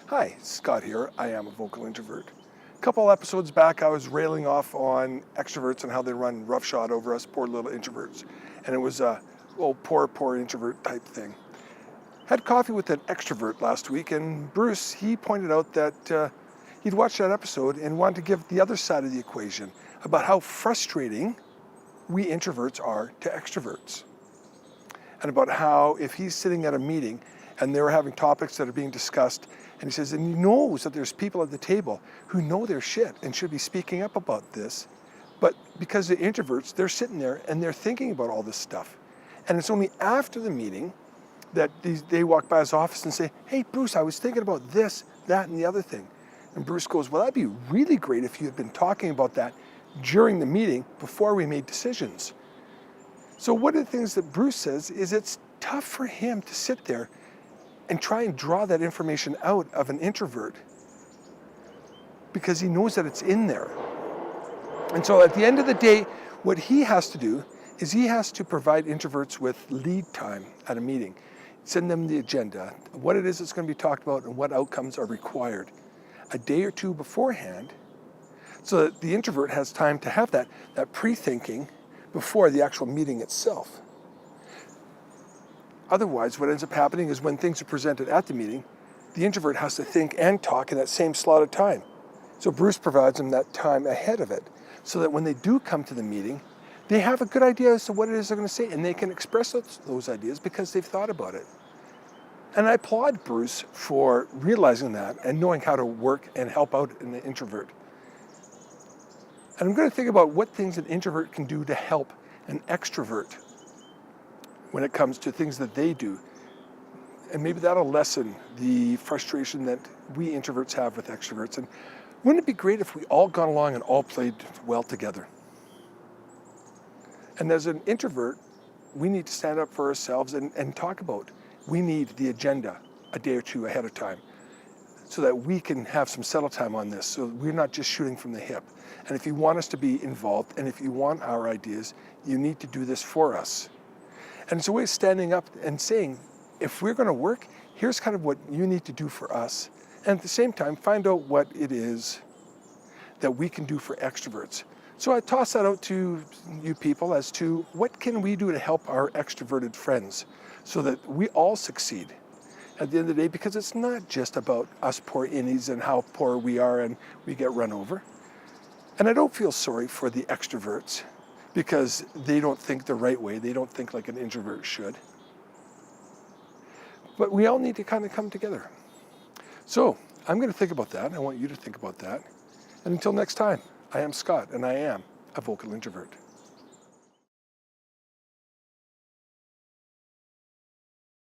Hi, Scott here. I am a vocal introvert. A couple episodes back, I was railing off on extroverts and how they run roughshod over us poor little introverts. And it was a, poor introvert type thing. Had coffee with an extrovert last week, and Bruce, he pointed out that he'd watched that episode and wanted to give the other side of the equation about how frustrating we introverts are to extroverts. And about how if he's sitting at a meeting and they're having topics that are being discussed, and he says, and he knows that there's people at the table who know their shit and should be speaking up about this, but because they're introverts, they're sitting there and they're thinking about all this stuff. And it's only after the meeting that they walk by his office and say, hey, Bruce, I was thinking about this, that, and the other thing. And Bruce goes, well, that'd be really great if you had been talking about that during the meeting before we made decisions. So one of the things that Bruce says is it's tough for him to sit there and try and draw that information out of an introvert because he knows that it's in there. And so at the end of the day, what he has to do is he has to provide introverts with lead time at a meeting, send them the agenda, what it is that's going to be talked about and what outcomes are required a day or two beforehand, so that the introvert has time to have that pre-thinking before the actual meeting itself. Otherwise, what ends up happening is when things are presented at the meeting, the introvert has to think and talk in that same slot of time. So Bruce provides them that time ahead of it, so that when they do come to the meeting, they have a good idea as to what it is they're going to say, and they can express those ideas because they've thought about it. And I applaud Bruce for realizing that and knowing how to work and help out an introvert. And I'm going to think about what things an introvert can do to help an extrovert when it comes to things that they do. And maybe that'll lessen the frustration that we introverts have with extroverts. And wouldn't it be great if we all got along and all played well together? And as an introvert, we need to stand up for ourselves and talk about, we need the agenda a day or two ahead of time so that we can have some settle time on this, so we're not just shooting from the hip. And if you want us to be involved, and if you want our ideas, you need to do this for us. And it's a way of standing up and saying, if we're going to work, here's kind of what you need to do for us. And at the same time, find out what it is that we can do for extroverts. So I toss that out to you people as to what can we do to help our extroverted friends so that we all succeed at the end of the day, because it's not just about us poor innies and how poor we are and we get run over. And I don't feel sorry for the extroverts because they don't think the right way. They don't think like an introvert should. But we all need to kind of come together. So I'm going to think about that. I want you to think about that. And until next time, I am Scott, and I am a vocal introvert.